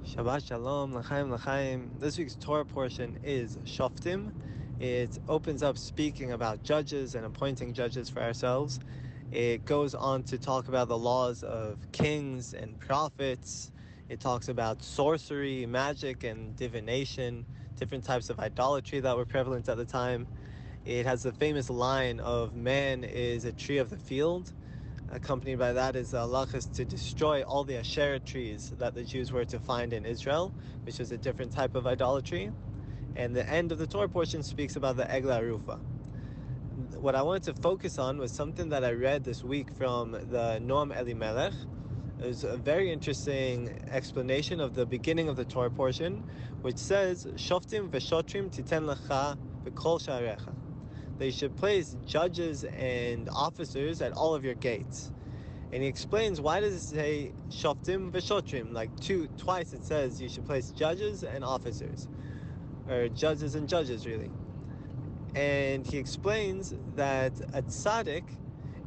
Shabbat Shalom, L'chaim, L'chaim. This week's Torah portion is Shoftim. It opens up speaking about judges and appointing judges for ourselves. It goes on to talk about the laws of kings and prophets. It talks about sorcery, magic, and divination, different types of idolatry that were prevalent at the time. It has the famous line of man is a tree of the field. Accompanied by that is the halachas to destroy all the Asherah trees that the Jews were to find in Israel, which was a different type of idolatry. And the end of the Torah portion speaks about the Egla Arufa. What I wanted to focus on was something that I read this week from the Noam Elimelech. It was a very interesting explanation of the beginning of the Torah portion, which says, Shoftim v'shotrim titen lecha b'kol sha'arecha. They should place judges and officers at all of your gates. And he explains, why does it say Shoftim v'shotrim? Like twice it says you should place judges and officers. Or judges and judges, really. And he explains that a tzaddik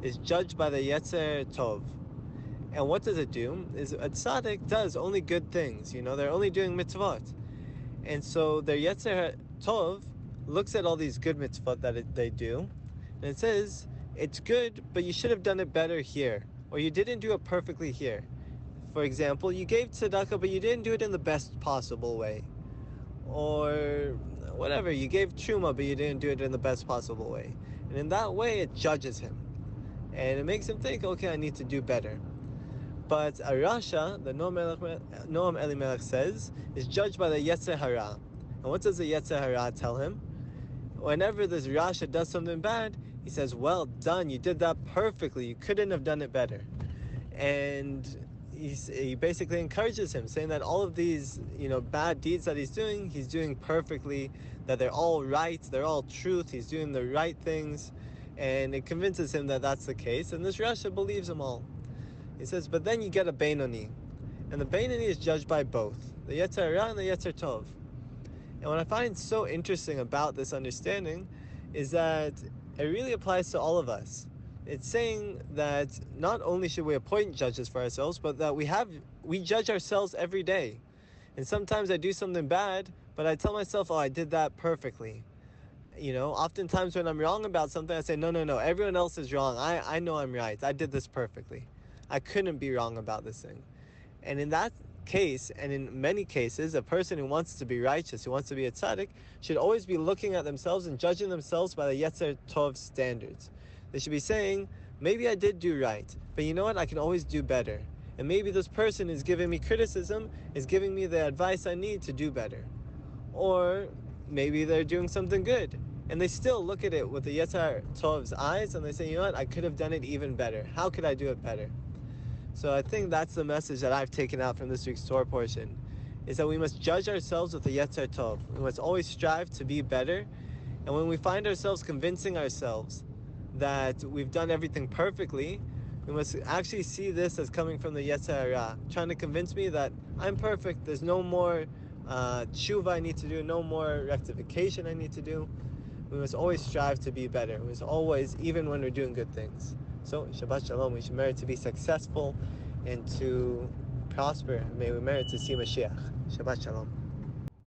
is judged by the Yetzer Tov. And what does it do? Is a tzaddik does only good things. They're only doing mitzvot. And so their Yetzer Tov looks at all these good mitzvot that they do, and it says, it's good, but you should have done it better here, or you didn't do it perfectly here. For example, you gave tzedakah, but you didn't do it in the best possible way. Or whatever, you gave truma, but you didn't do it in the best possible way. And in that way, it judges him. And it makes him think, okay, I need to do better. But a Rasha, the Noam Elimelech says, is judged by the Yetzer Hara. And what does the Yetzer Hara tell him? Whenever this Rasha does something bad, he says, well done, you did that perfectly, you couldn't have done it better. And he basically encourages him, saying that all of these bad deeds that he's doing perfectly, that they're all right, they're all truth, he's doing the right things, and it convinces him that that's the case, and this Rasha believes him all. He says, but then you get a Beinoni, and the Beinoni is judged by both, the Yetzer Hara and the Yetzer Tov. And what I find so interesting about this understanding is that it really applies to all of us. It's saying that not only should we appoint judges for ourselves, but that we judge ourselves every day. And sometimes I do something bad, but I tell myself, I did that perfectly. Oftentimes when I'm wrong about something, I say, no, everyone else is wrong. I know I'm right. I did this perfectly. I couldn't be wrong about this thing. And in that case, and in many cases, a person who wants to be righteous, who wants to be a tzaddik, should always be looking at themselves and judging themselves by the Yetzer Tov standards. They should be saying, maybe I did do right, but you know what, I can always do better. And maybe this person is giving me criticism, is giving me the advice I need to do better. Or maybe they're doing something good, and they still look at it with the Yetzer Tov's eyes, and they say, you know what, I could have done it even better. How could I do it better? So I think that's the message that I've taken out from this week's Torah portion, is that we must judge ourselves with the Yetzer Tov. We must always strive to be better. And when we find ourselves convincing ourselves that we've done everything perfectly, we must actually see this as coming from the Yetzer Hara, trying to convince me that I'm perfect, there's no more tshuva I need to do, no more rectification I need to do. We must always strive to be better. We must always, even when we're doing good things. So, Shabbat Shalom, we should merit to be successful and to prosper. May we merit to see Mashiach. Shabbat Shalom.